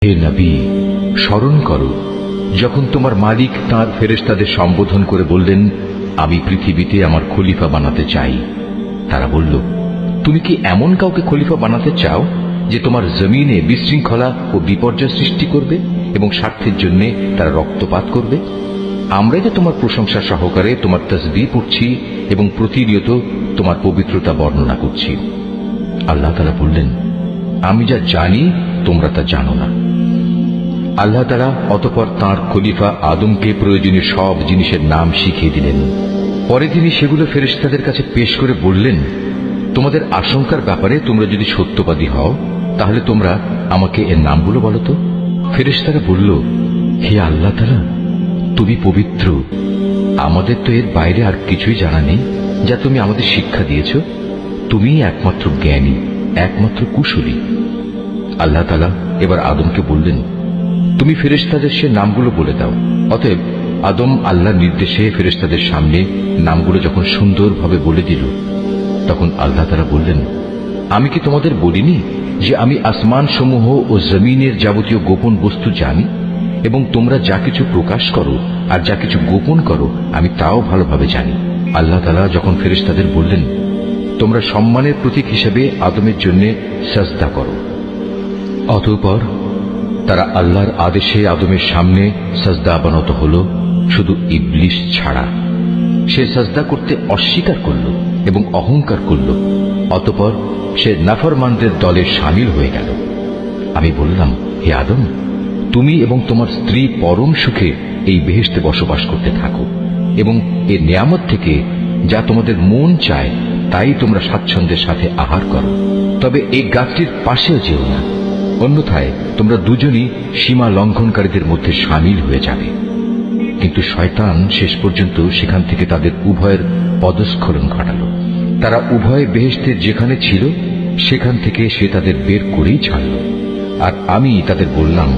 হে নবী, স্মরণ করো যখন তোমার মালিক তাঁর ফেরেশতাদের সম্বোধন করে বললেন, আমি পৃথিবীতে আমার খলিফা বানাতে চাই। তারা বলল, তুমি কি এমন কাউকে খলিফা বানাতে চাও যে তোমার জমিনে বিশৃঙ্খলা ও বিপর্যয় সৃষ্টি করবে এবং স্বার্থের জন্য তারা রক্তপাত করবে? আমরাই তো তোমার প্রশংসা সহকারে তোমার তাসবিহ পড়ছি এবং প্রতিনিয়ত তোমার পবিত্রতা বর্ণনা করছি। আল্লাহ তাআলা বললেন, আমি যা জানি তোমরা তা জানো না। আল্লাহ তাআলা অতঃপর তাঁর খলিফা আদমকে প্রয়োজনীয় সব জিনিসের নাম শিখিয়ে দিলেন। পরে তিনি সেগুলো ফেরেশতাদের কাছে পেশ করে বললেন, তোমাদের আশঙ্কার ব্যাপারে তোমরা যদি সত্যবাদী হও তাহলে তোমরা আমাকে এর নামগুলো বলো তো। ফেরেশতারা বলল, হে আল্লাহ তাআলা, তুমি পবিত্র, আমাদের তো এর বাইরে আর কিছুই জানা নেই যা তুমি আমাদের শিক্ষা দিয়েছ। তুমিই একমাত্র জ্ঞানী, একমাত্র কুশলী। আল্লাহ তাআলা এবার আদমকে বললেন, তুমি ফেরেশতাদের সে নামগুলো বলে দাও। অতএব আদম আল্লাহর নির্দেশে ফেরেশতাদের সামনে নামগুলো যখন সুন্দরভাবে বলে দিল, তখন আল্লাহ তাআলা বললেন, আমি কি তোমাদের বলিনি যে আমি আসমান সমূহ ও জমিনের যাবতীয় গোপন বস্তু জানি এবং তোমরা যা কিছু প্রকাশ করো আর যা কিছু গোপন করো আমি তাও ভালোভাবে জানি। আল্লাহ তাআলা যখন ফেরেশতাদের বললেন, তোমরা সম্মানের প্রতীক হিসেবে আদমের জন্য সাজদা করো, অতঃপর তারা আল্লাহর আদেশে আদমের সামনে সাজদা অবনত হল, শুধু ইবলিস ছাড়া। সে সাজদা করতে অস্বীকার করল এবং অহংকার করল। অতঃপর সে নাফরমানদের দলে শামিল হয়ে গেল। আমি বললাম, হে আদম, তুমি এবং তোমার স্ত্রী পরম সুখে এই বেহেশতে বসবাস করতে থাকো এবং এই নিয়ামত থেকে যা তোমাদের মন চায় তাই তোমরা স্বাচ্ছন্দ্যের সাথে আহার করো। তবে এই গাছটির পাশেও যেও না, অন্যথায় তোমরা দুজনই সীমা লঙ্ঘনকারীদের মধ্যে শামিল হয়ে যাবে। কিন্তু শয়তান শেষ পর্যন্ত সেখান থেকে তাদের উভয়ের পদস্খলন ঘটাল। তারা উভয় বেহেশতের যেখানে ছিল সেখান থেকে সে তাদের বের করেই ছাড়ল। আর আমি তাদের বললাম,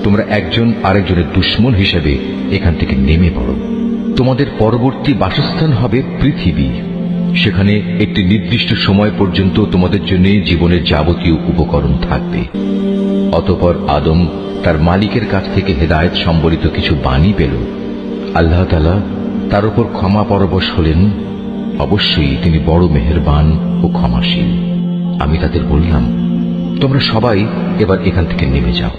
তোমরা একজন আরেকজনের দুশমন হিসেবে এখান থেকে নেমে পড়ো। তোমাদের পরবর্তী বাসস্থান হবে পৃথিবী। সেখানে একটি নির্দিষ্ট সময় পর্যন্ত তোমাদের জন্য জীবনের যাবতীয় উপকরণ থাকবে। অতঃপর আদম তার মালিকের কাছ থেকে হেদায়েত সম্বলিত কিছু বাণী পেল। আল্লাহ তাআলা তার উপর ক্ষমা পরবশ হলেন। অবশ্যই তিনি বড় মেহেরবান ও ক্ষমাশীল। আমি তাদের বললাম, তোমরা সবাই এবার এখান থেকে নেমে যাও।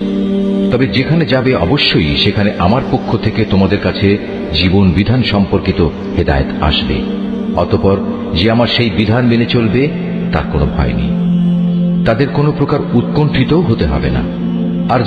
তবে যেখানে যাবে অবশ্যই সেখানে আমার পক্ষ থেকে তোমাদের কাছে জীবন বিধান সম্পর্কিত হেদায়েত আসবে। অতঃপর যে আমার সেই বিধান মেনে চলবে তার কোনো ভয় নেই, তাদের কোনো প্রকার উৎকণ্ঠিত হতে হবে না। আর